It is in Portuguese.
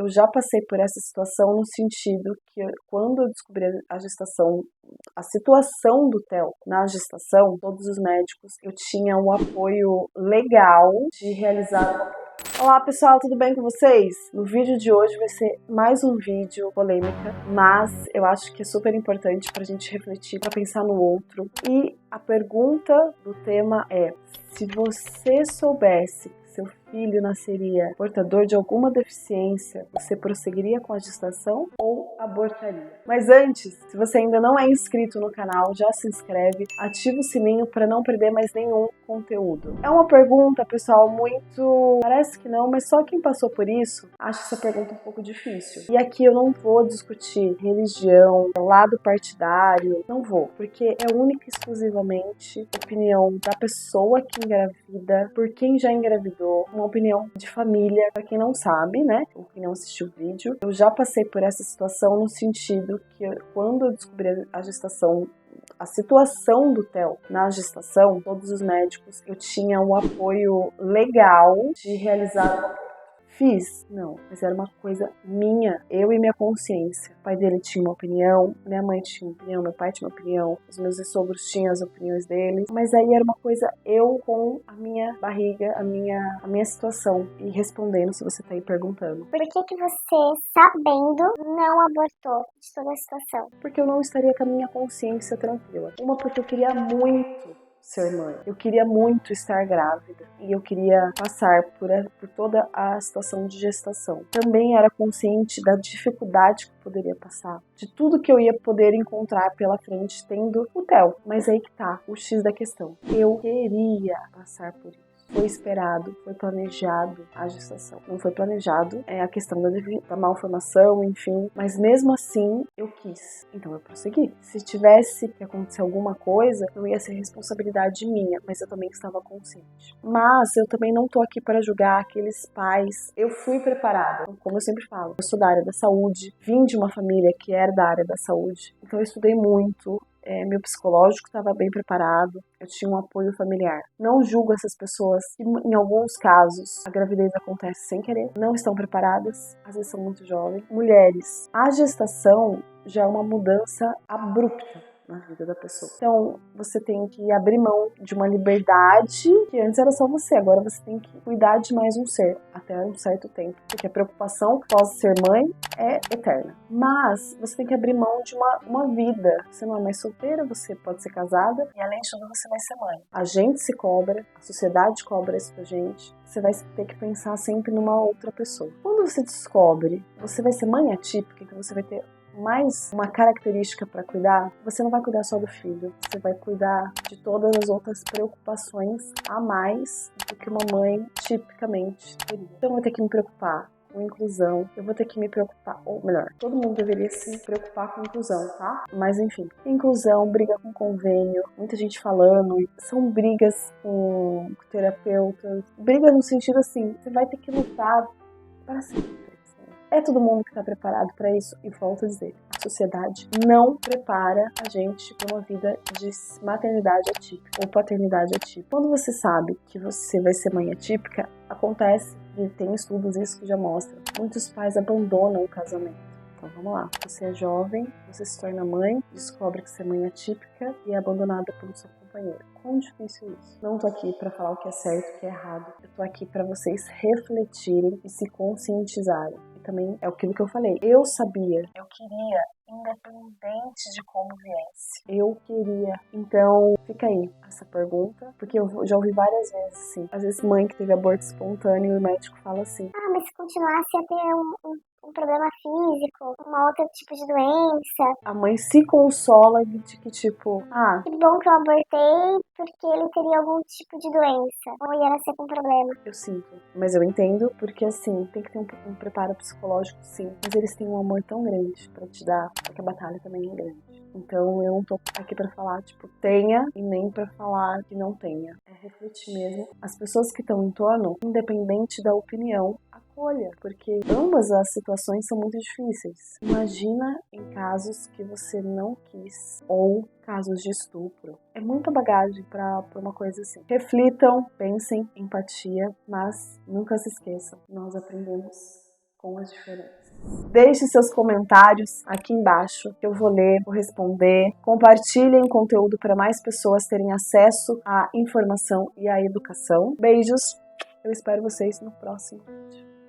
Eu já passei por essa situação no sentido que quando eu descobri a gestação, a situação do Theo na gestação, todos os médicos, eu tinha um apoio legal de realizar. Olá pessoal, tudo bem com vocês? No vídeo de hoje vai ser mais um vídeo polêmica, mas eu acho que é super importante pra gente refletir, pra pensar no outro. E a pergunta do tema é: se você soubesse que seu filho nasceria portador de alguma deficiência, você prosseguiria com a gestação ou abortaria? Mas antes, se você ainda não é inscrito no canal, já se inscreve, ativa o sininho para não perder mais nenhum conteúdo. É uma pergunta, pessoal, muito... parece que não, mas só quem passou por isso acha essa pergunta um pouco difícil. E aqui eu não vou discutir religião, lado partidário, não vou, porque é única e exclusivamente opinião da pessoa que engravida, por quem já engravidou, uma opinião de família, para quem não sabe, né, ou quem não assistiu o vídeo. Eu já passei por essa situação no sentido que quando eu descobri a gestação, a situação do Theo na gestação, todos os médicos, eu tinha um apoio legal de realizar. Fiz? Não, mas era uma coisa minha, eu e minha consciência. O pai dele tinha uma opinião, minha mãe tinha uma opinião, meu pai tinha uma opinião, os meus sogros tinham as opiniões deles, mas aí era uma coisa eu com a minha barriga, a minha situação, e respondendo se você tá aí perguntando. Por que você, sabendo, não abortou de toda a situação? Porque eu não estaria com a minha consciência tranquila. Uma, porque eu queria muito ser mãe. Eu queria muito estar grávida e eu queria passar por toda a situação de gestação. Também era consciente da dificuldade que eu poderia passar, de tudo que eu ia poder encontrar pela frente tendo o Theo. Mas aí que tá o X da questão. Eu queria passar por isso. Foi esperado, foi planejado a gestação. Não foi planejado, é a questão da malformação, enfim. Mas mesmo assim, eu quis. Então eu prossegui. Se tivesse que acontecer alguma coisa, não ia ser responsabilidade minha, mas eu também estava consciente. Mas eu também não tô aqui para julgar aqueles pais. Eu fui preparada, como eu sempre falo. Eu sou da área da saúde, vim de uma família que era da área da saúde. Então eu estudei muito. Meu psicológico estava bem preparado, eu tinha um apoio familiar. Não julgo essas pessoas que, em alguns casos, a gravidez acontece sem querer, não estão preparadas, às vezes são muito jovens. Mulheres, a gestação já é uma mudança abrupta na vida da pessoa. Então, você tem que abrir mão de uma liberdade que antes era só você, agora você tem que cuidar de mais um ser até um certo tempo, porque a preocupação pós ser mãe é eterna. Mas você tem que abrir mão de uma vida. Você não é mais solteira, você pode ser casada e além de tudo você vai ser mãe. A gente se cobra, a sociedade cobra isso pra gente. Você vai ter que pensar sempre numa outra pessoa. Quando você descobre, você vai ser mãe atípica, que você vai ter mais uma característica para cuidar, você não vai cuidar só do filho, você vai cuidar de todas as outras preocupações a mais do que uma mãe tipicamente teria. Então eu vou ter que me preocupar com inclusão, eu vou ter que me preocupar, ou melhor, todo mundo deveria se preocupar com inclusão, tá? Mas enfim, inclusão, briga com convênio, muita gente falando, são brigas com terapeutas, briga no sentido assim, você vai ter que lutar para sempre. É todo mundo que está preparado para isso, e volto a dizer, a sociedade não prepara a gente para uma vida de maternidade atípica ou paternidade atípica. Quando você sabe que você vai ser mãe atípica, acontece, e tem estudos isso que já mostram, muitos pais abandonam o casamento. Então vamos lá, você é jovem, você se torna mãe, descobre que você é mãe atípica e é abandonada pelo seu companheiro. Quão difícil isso? Não tô aqui para falar o que é certo e o que é errado. Eu tô aqui para vocês refletirem e se conscientizarem. E também é aquilo que eu falei. Eu sabia, eu queria, independente de como viesse. Eu queria. Então, fica aí essa pergunta, porque eu já ouvi várias vezes assim. Às vezes mãe que teve aborto espontâneo e o médico fala assim: Mas se continuasse a ter um problema físico, um outro tipo de doença. A mãe se consola de que tipo, Que bom que eu abortei porque ele teria algum tipo de doença. Ou ia nascer com problema. eu sinto. Mas eu entendo, porque assim, tem que ter um preparo psicológico, sim. Mas eles têm um amor tão grande pra te dar, porque a batalha também é grande. Então eu não tô aqui pra falar, tipo, tenha, e nem pra falar que não tenha. É refletir mesmo. As pessoas que estão em torno, independente da opinião, acolha, porque ambas as situações são muito difíceis. Imagina em casos que você não quis, ou casos de estupro. É muita bagagem pra uma coisa assim. Reflitam, pensem, empatia, mas nunca se esqueçam, nós aprendemos com as diferenças. Deixe seus comentários aqui embaixo, que eu vou ler, vou responder. Compartilhem o conteúdo para mais pessoas terem acesso à informação e à educação. Beijos, eu espero vocês no próximo vídeo.